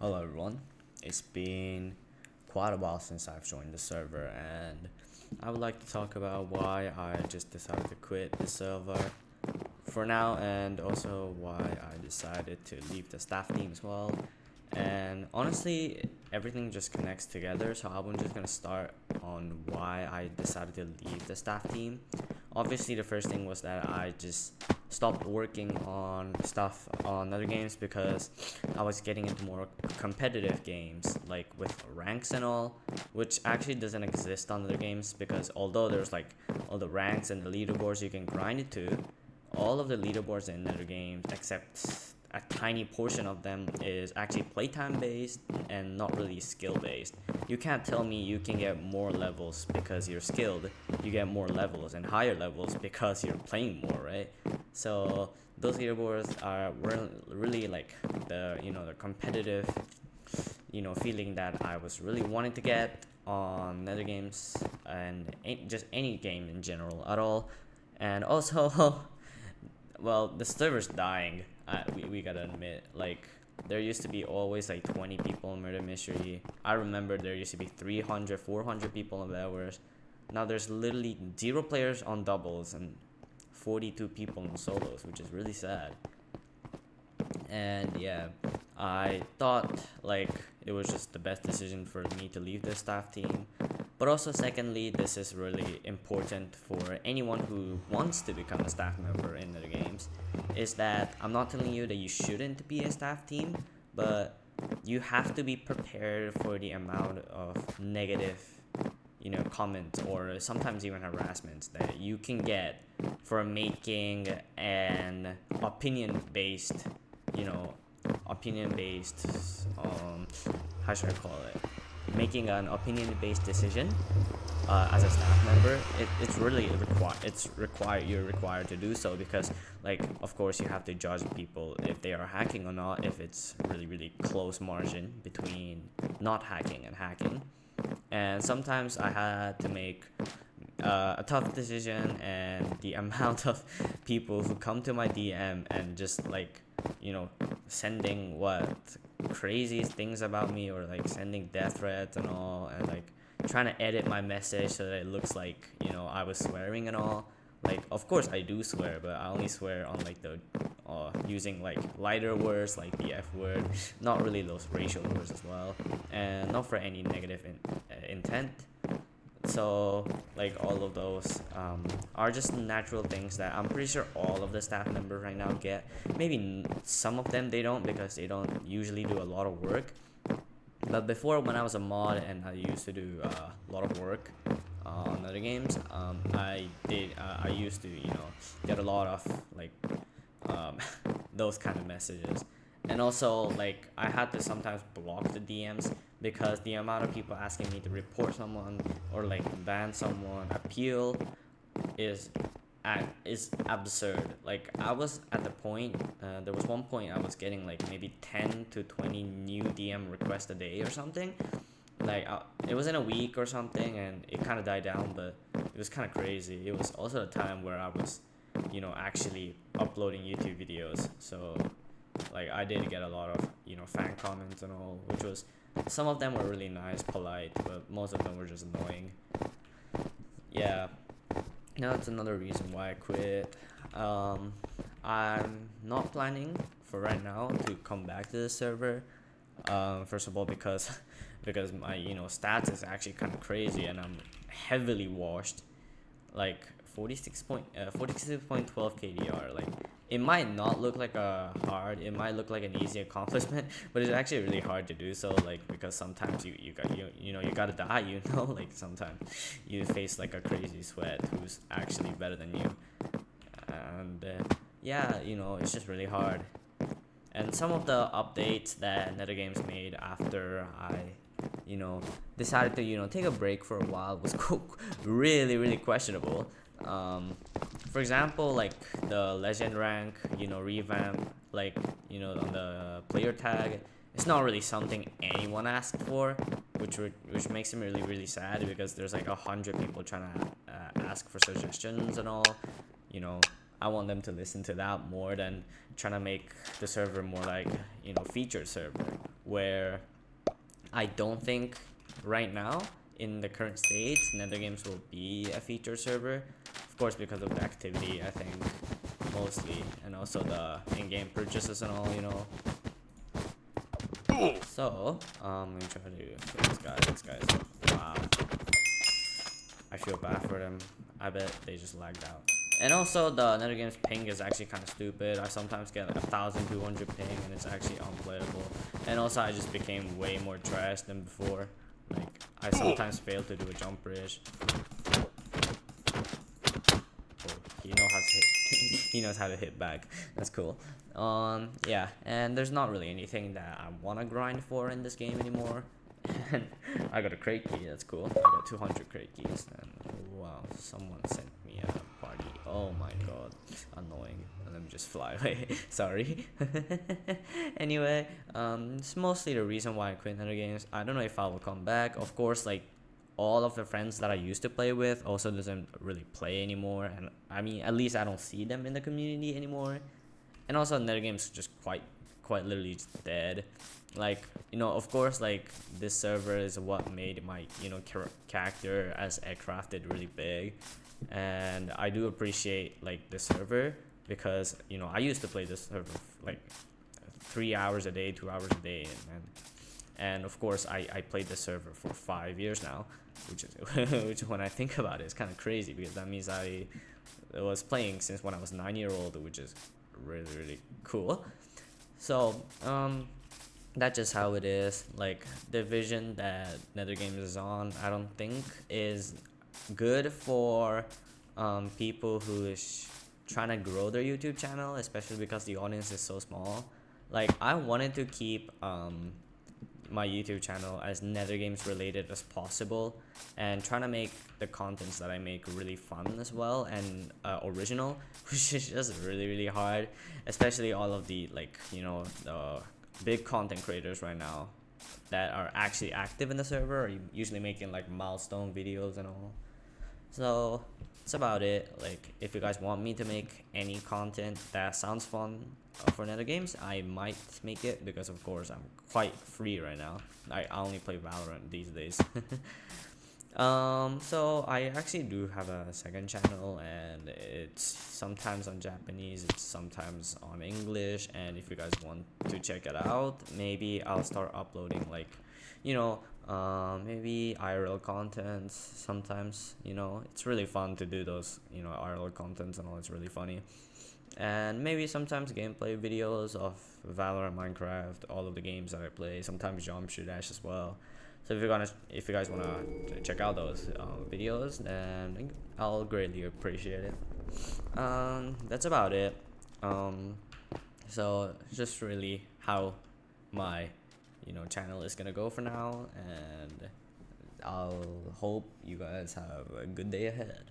Hello everyone, it's been quite a while since I've joined the server, and I would like to talk about why I just decided to quit the server for now, and also why I decided to leave the staff team as well. And honestly, everything just connects together, so I'm just gonna start on why I decided to leave the staff team. Obviously, the first thing was that I just stopped working on stuff on other games because I was getting into more competitive games, like with ranks and all, which actually doesn't exist on other games, because although there's like all the ranks and the leaderboards you can grind it to, all of the leaderboards in other games, except a tiny portion of them, is actually playtime based and not really skill based. You can't tell me you can get more levels because you're skilled. You get more levels and higher levels because you're playing more, right? So those leaderboards were really like the competitive feeling that I was really wanting to get on other games, and just any game in general at all. And also well, the server's dying. We gotta admit, like, there used to be always like 20 people in Murder Mystery. I remember there used to be 300, 400 people in Bedwars. Now there's literally 0 players on doubles and 42 people in solos, which is really sad. And yeah, I thought like it was just the best decision for me to leave the staff team. But also, secondly, this is really important for anyone who wants to become a staff member in the games, is that I'm not telling you that you shouldn't be a staff team, but you have to be prepared for the amount of negative comments, or sometimes even harassments, that you can get for making an opinion-based, how should I call it? Making an opinion-based decision as a staff member. It's really you're required to do so, because, like, of course you have to judge people if they are hacking or not, if it's really close margin between not hacking and hacking. And sometimes I had to make a tough decision, and the amount of people who come to my DM and just sending crazy things about me, or like sending death threats and all, and like trying to edit my message so that it looks like I was swearing and all. Like, of course I do swear, but I only swear on like the using like lighter words like the F word, not really those racial words as well, and not for any negative intent. So like all of those are just natural things that I'm pretty sure all of the staff members right now get. Maybe some of them they don't, because they don't usually do a lot of work. But before, when I was a mod and I used to do a lot of work on other games, I used to get a lot of like those kind of messages. And also, like, I had to sometimes block the DMs, because the amount of people asking me to report someone or like ban someone, appeal, is absurd. Like, I was at the point, there was one point I was getting like maybe 10 to 20 new DM requests a day or something. Like, it was in a week or something, and it kind of died down, but it was kind of crazy. It was also a time where I was actually uploading YouTube videos, so like I did get a lot of fan comments and all, which was, some of them were really nice, polite, but most of them were just annoying. Yeah, now that's another reason why I quit. I'm not planning for right now to come back to the server. First of all, because my stats is actually kind of crazy, and I'm heavily washed, like 46.12 KDR. Like, it might not look like it might look like an easy accomplishment, but it's actually really hard to do so, like, because sometimes you gotta die, like sometimes you face like a crazy sweat who's actually better than you, and yeah, it's just really hard. And some of the updates that NetherGames made after I decided to take a break for a while was really questionable. For example, like the legend rank revamp, like on the player tag, it's not really something anyone asked for, which makes me really sad, because there's like 100 people trying to ask for suggestions and all. I want them to listen to that more than trying to make the server more like featured server. where I don't think right now in the current state Nether Games will be a feature server, of course, because of the activity, I think, mostly, and also the in-game purchases and all, you know. So let me try to kill this guy's wow, I feel bad for them. I bet they just lagged out. And also the Nether Games ping is actually kind of stupid. I sometimes get like 1,200 ping and it's actually unplayable. And also I just became way more trash than before. Like I sometimes fail to do a jump bridge. Oh, he knows how to hit. He knows how to hit back. That's cool. Yeah, and there's not really anything that I want to grind for in this game anymore. And I got a crate key. That's cool. I got 200 crate keys. And wow, someone sent me a party. Oh my god, annoying. Let me just fly away. Sorry. Anyway, it's mostly the reason why I quit Nether Games. I don't know if I will come back. Of course, like all of the friends that I used to play with also doesn't really play anymore, and I mean, at least I don't see them in the community anymore. And also Nether Games just quite literally just dead. Like, you know, of course, like this server is what made my, you know, character as Crafted really big, and I do appreciate like the server, because, you know, I used to play this server like 3 hours a day, 2 hours a day, and of course I played the server for 5 years now, which is which when I think about it is kind of crazy, because that means I was playing since when I was 9-year-old, which is really cool. So that's just how it is. Like the vision that Nether Games is on, I don't think is good for people who is trying to grow their YouTube channel, especially because the audience is so small. Like I wanted to keep my YouTube channel as Nether Games related as possible, and trying to make the contents that I make really fun as well, and original, which is just really hard, especially all of the, like, you know, the big content creators right now that are actually active in the server are usually making like milestone videos and all. So that's about it. Like if you guys want me to make any content that sounds fun for Nether Games, I might make it, because of course I'm quite free right now. I only play Valorant these days. So I actually do have a second channel, and it's sometimes on Japanese, it's sometimes on English, and if you guys want to check it out, maybe I'll start uploading, like, you know, maybe IRL contents sometimes. You know, it's really fun to do those, you know, IRL contents and all. It's really funny. And maybe sometimes gameplay videos of Valorant, Minecraft, all of the games that I play, sometimes Jump Shoot Dash as well. So if you guys wanna check out those videos, then I'll greatly appreciate it. That's about it. So just really how my, you know, channel is gonna go for now, and I'll hope you guys have a good day ahead.